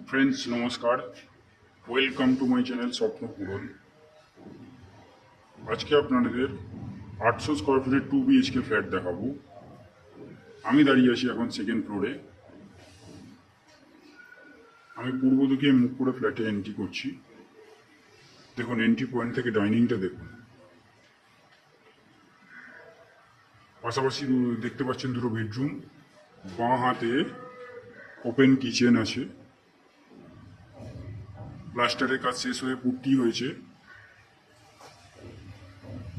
Friends নমস্কার, welcome to my channel স্বপ্ন পূরণ। আজকে আপনাদের 800 স্কোয়ার ফিটের 2 BHK ফ্ল্যাট দেখাবো। আমি দাঁড়িয়ে আছি এখন সেকেন্ড ফ্লোরে। আমি পূর্ব দিকে মুখ করে ফ্ল্যাটে এন্ট্রি করছি। দেখুন, এন্ট্রি পয়েন্ট থেকে ডাইনিংটা দেখুন। পাশাপাশি দেখতে পাচ্ছেন দুটো বেডরুম, বাঁ হাতে ওপেন কিচেন আছে। প্লাস্টারের কাজ শেষ হয়ে পুট্টি হয়েছে,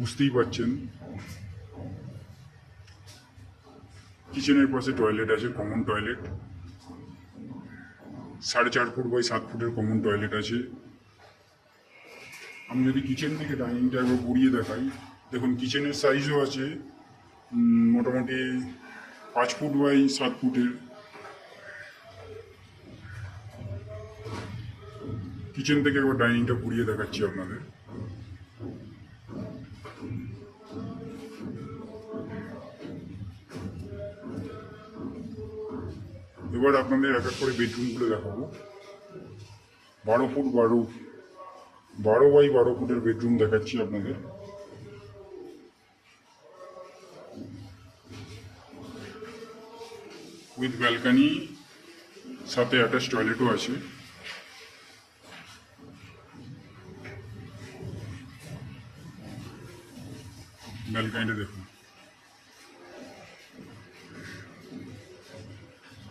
বুঝতেই পারছেন। কিচেনের পাশে টয়লেট আছে, কমন টয়লেট। 4.5 ফুট বাই 7 ফুটের কমন টয়লেট আছে। আমি যদি কিচেন থেকে ডাইনিংটা একবার ঘুরিয়ে দেখাই, দেখুন কিচেনের সাইজও আছে মোটামুটি 5 ফুট বাই 7 ফুটের। কিচেন থেকে একবার ডাইনিংটা ঘুরিয়ে দেখাচ্ছি আপনাদের। এবার আপনাদের এক এক করে বেডরুমগুলো দেখাবো। 12 ফুট 12 বাই 12 ফুটের বেডরুম দেখাচ্ছি আপনাদের। উইথ ব্যালকানি, সাথে অ্যাটাচ টয়লেটও আছে। ব্যালকানিটা দেখুন,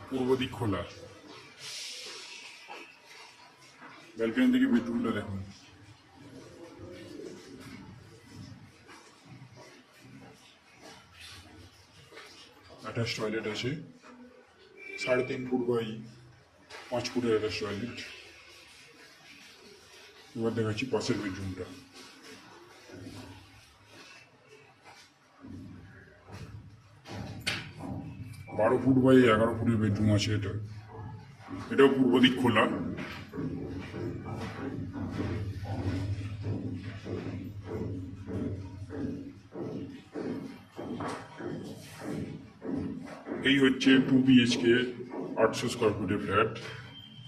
পূর্ব দিক খোলা। ব্যালকানি থেকে বেডরুমটা দেখুন। অ্যাটাচ টয়লেট আছে, 3.5 ফুট বাই 5 ফুটের অ্যাটাচ টয়লেট। এবার দেখাচ্ছি পাশের বেডরুমটা। 12 ফুট বাই 11 ফুটের বেডরুম আছে এটাও পূর্ব দিক খোলা। এই হচ্ছে 2 BHK 800 স্কোয়ার ফিটের ফ্ল্যাট,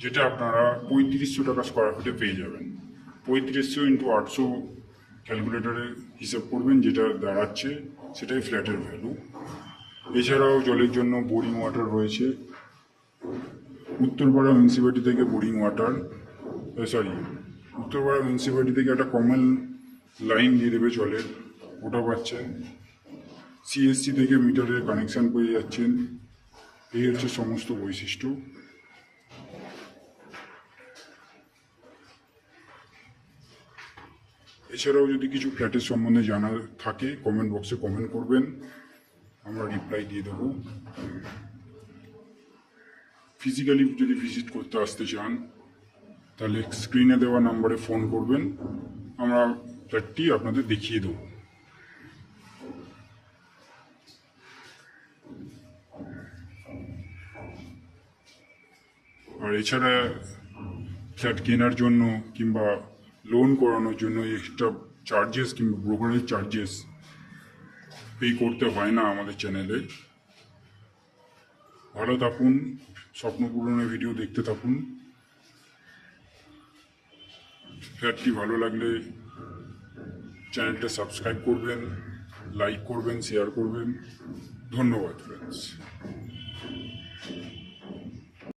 যেটা আপনারা 3500 টাকা স্কোয়ার ফিটে পেয়ে যাবেন। 3500 ইন্টু 800 ক্যালকুলেটারে হিসাব করবেন, যেটা দাঁড়াচ্ছে সেটাই ফ্ল্যাটের ভ্যালু। এছাড়াও জলের জন্য বোরিং ওয়াটার রয়েছে। উত্তরপাড়া মিউনিসিপ্যালিটি থেকে বোরিং ওয়াটার, উত্তরপাড়া মিউনিসিপ্যালিটি থেকে একটা কমন লাইন দিয়ে দেবে জলের, ওটা পাচ্ছেন। CSC থেকে মিটারের কানেকশান পেয়ে যাচ্ছেন। এই হচ্ছে সমস্ত বৈশিষ্ট্য। এছাড়াও যদি কিছু ফ্ল্যাটের সম্বন্ধে জানা থাকে কমেন্ট বক্সে কমেন্ট করবেন, আমরা রিপ্লাই দিয়ে দেবো। ফিজিক্যালি যদি ভিজিট করতে আসতে চান তাহলে স্ক্রিনে দেওয়া নাম্বারে ফোন করবেন, আমরা ফ্ল্যাটটি আপনাদের দেখিয়ে দেবো। আর এছাড়া ফ্ল্যাট কেনার জন্য কিংবা লোন করানোর জন্য এক্সট্রা চার্জেস কিংবা ব্রোকারেজ চার্জেস পে করতে হয় না আমাদের চ্যানেলে। ভালো থাকুন, স্বপ্ন পূরণের ভিডিও দেখতে থাকুন। ফ্ল্যাটটি ভালো লাগলে চ্যানেলটা সাবস্ক্রাইব করবেন, লাইক করবেন, শেয়ার করবেন। ধন্যবাদ ফ্রেন্ডস।